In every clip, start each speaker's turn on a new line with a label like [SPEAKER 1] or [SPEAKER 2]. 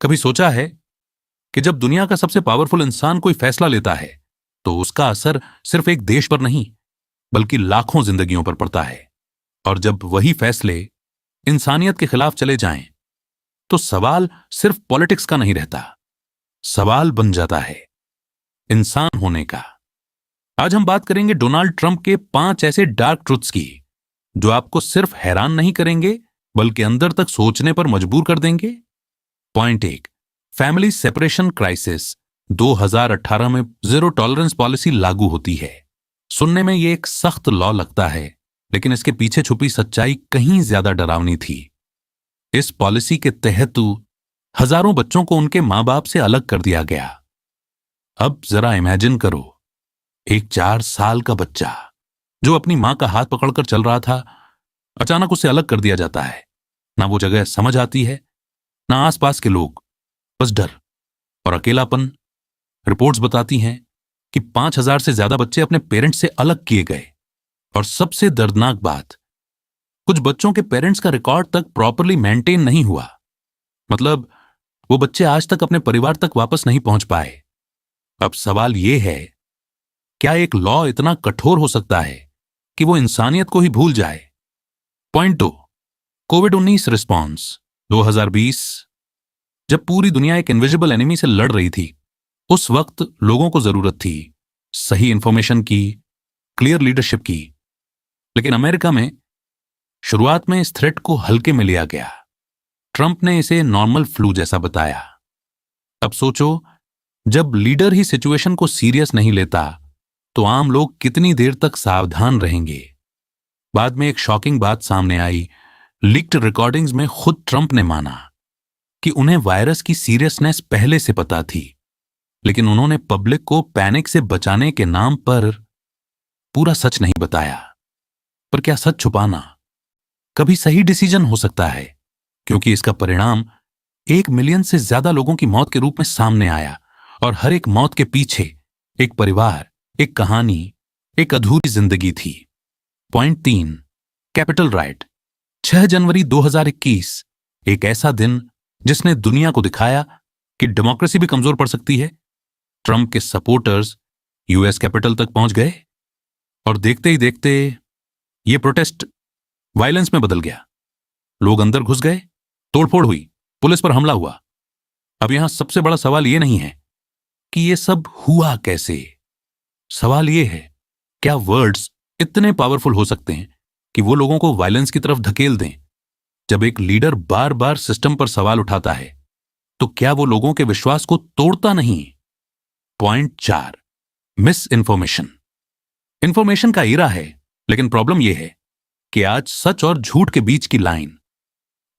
[SPEAKER 1] कभी सोचा है कि जब दुनिया का सबसे पावरफुल इंसान कोई फैसला लेता है तो उसका असर सिर्फ एक देश पर नहीं बल्कि लाखों जिंदगियों पर पड़ता है। और जब वही फैसले इंसानियत के खिलाफ चले जाएं तो सवाल सिर्फ पॉलिटिक्स का नहीं रहता, सवाल बन जाता है इंसान होने का। आज हम बात करेंगे डोनाल्ड ट्रंप के 5 ऐसे डार्क ट्रुथ्स की जो आपको सिर्फ हैरान नहीं करेंगे बल्कि अंदर तक सोचने पर मजबूर कर देंगे। Point 1, family separation crisis. 2018 में जीरो टॉलरेंस पॉलिसी लागू होती है। सुनने में यह एक सख्त लॉ लगता है, लेकिन इसके पीछे छुपी सच्चाई कहीं ज्यादा डरावनी थी। इस पॉलिसी के तहत हजारों बच्चों को उनके मां बाप से अलग कर दिया गया। अब जरा इमेजिन करो, एक 4 साल का बच्चा जो अपनी मां का हाथ पकड़कर चल रहा था, अचानक उसे अलग कर दिया जाता है। ना वो जगह समझ आती है, ना आसपास के लोग, बस डर और अकेलापन। रिपोर्ट्स बताती हैं कि 5,000 से ज्यादा बच्चे अपने पेरेंट्स से अलग किए गए। और सबसे दर्दनाक बात, कुछ बच्चों के पेरेंट्स का रिकॉर्ड तक प्रॉपरली मेंटेन नहीं हुआ। मतलब वो बच्चे आज तक अपने परिवार तक वापस नहीं पहुंच पाए। अब सवाल यह है, क्या एक लॉ इतना कठोर हो सकता है कि वो इंसानियत को ही भूल जाए? पॉइंट 2, कोविड-19 रिस्पॉन्स। 2020 जब पूरी दुनिया एक इनविजिबल एनिमी से लड़ रही थी, उस वक्त लोगों को जरूरत थी सही इंफॉर्मेशन की, क्लियर लीडरशिप की। लेकिन अमेरिका में शुरुआत में इस थ्रेट को हल्के में लिया गया। ट्रंप ने इसे नॉर्मल फ्लू जैसा बताया। अब सोचो, जब लीडर ही सिचुएशन को सीरियस नहीं लेता तो आम लोग कितनी देर तक सावधान रहेंगे? बाद में एक शॉकिंग बात सामने आई। लीक्ड रिकॉर्डिंग्स में खुद ट्रंप ने माना कि उन्हें वायरस की सीरियसनेस पहले से पता थी, लेकिन उन्होंने पब्लिक को पैनिक से बचाने के नाम पर पूरा सच नहीं बताया। पर क्या सच छुपाना कभी सही डिसीजन हो सकता है? क्योंकि इसका परिणाम 1 मिलियन से ज्यादा लोगों की मौत के रूप में सामने आया, और हर एक मौत के पीछे एक परिवार, एक कहानी, एक अधूरी जिंदगी थी। Point 3, capital right. 6 जनवरी 2021, एक ऐसा दिन जिसने दुनिया को दिखाया कि डेमोक्रेसी भी कमजोर पड़ सकती है। ट्रंप के सपोर्टर्स यूएस कैपिटल तक पहुंच गए और देखते ही देखते यह प्रोटेस्ट वायलेंस में बदल गया। लोग अंदर घुस गए, तोड़फोड़ हुई, पुलिस पर हमला हुआ। अब यहां सबसे बड़ा सवाल यह नहीं है कि यह सब हुआ कैसे। सवाल यह है, क्या वर्ड्स इतने पावरफुल हो सकते हैं कि वो लोगों को वायलेंस की तरफ धकेल दें? जब एक लीडर बार बार सिस्टम पर सवाल उठाता है तो क्या वो लोगों के विश्वास को तोड़ता नहीं? Point 4, miss information. इंफॉर्मेशन का ईरा है, लेकिन प्रॉब्लम यह है कि आज सच और झूठ के बीच की लाइन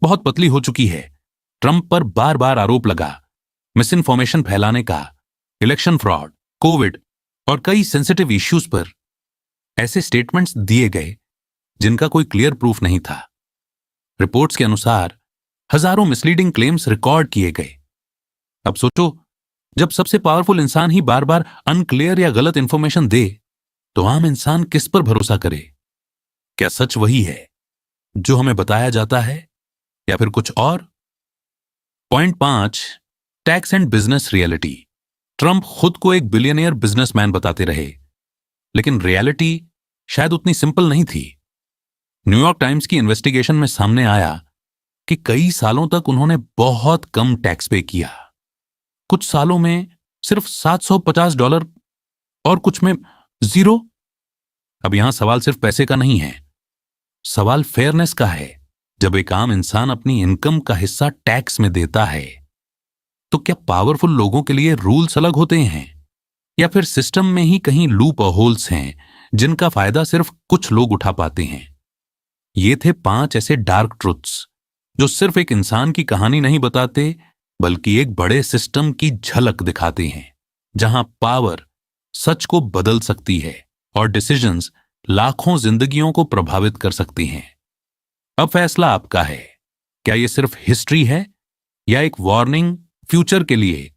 [SPEAKER 1] बहुत पतली हो चुकी है। ट्रंप पर बार बार आरोप लगा मिस इन्फॉर्मेशन फैलाने का, इलेक्शन फ्रॉड, कोविड और कई सेंसिटिव इश्यूज पर ऐसे स्टेटमेंट्स दिए गए जिनका कोई क्लियर प्रूफ नहीं था। रिपोर्ट्स के अनुसार हजारों मिसलीडिंग क्लेम्स रिकॉर्ड किए गए। अब सोचो, जब सबसे पावरफुल इंसान ही बार बार अनक्लियर या गलत इंफॉर्मेशन दे तो आम इंसान किस पर भरोसा करे? क्या सच वही है जो हमें बताया जाता है या फिर कुछ और? Point 5, tax and business reality. Trump खुद को एक बिलियनियर बिजनेसमैन बताते रहे, लेकिन रियलिटी शायद उतनी सिंपल नहीं थी। न्यूयॉर्क टाइम्स की इन्वेस्टिगेशन में सामने आया कि कई सालों तक उन्होंने बहुत कम टैक्स पे किया। कुछ सालों में सिर्फ $750 और कुछ में 0। अब यहां सवाल सिर्फ पैसे का नहीं है, सवाल फेयरनेस का है। जब एक आम इंसान अपनी इनकम का हिस्सा टैक्स में देता है तो क्या पावरफुल लोगों के लिए रूल्स अलग होते हैं, या फिर सिस्टम में ही कहीं लूप होल्स हैं जिनका फायदा सिर्फ कुछ लोग उठा पाते हैं? ये थे 5 ऐसे डार्क ट्रुथ्स जो सिर्फ एक इंसान की कहानी नहीं बताते बल्कि एक बड़े सिस्टम की झलक दिखाते हैं, जहां पावर सच को बदल सकती है और डिसीजंस लाखों जिंदगियों को प्रभावित कर सकती हैं। अब फैसला आपका है, क्या यह सिर्फ हिस्ट्री है या एक वार्निंग फ्यूचर के लिए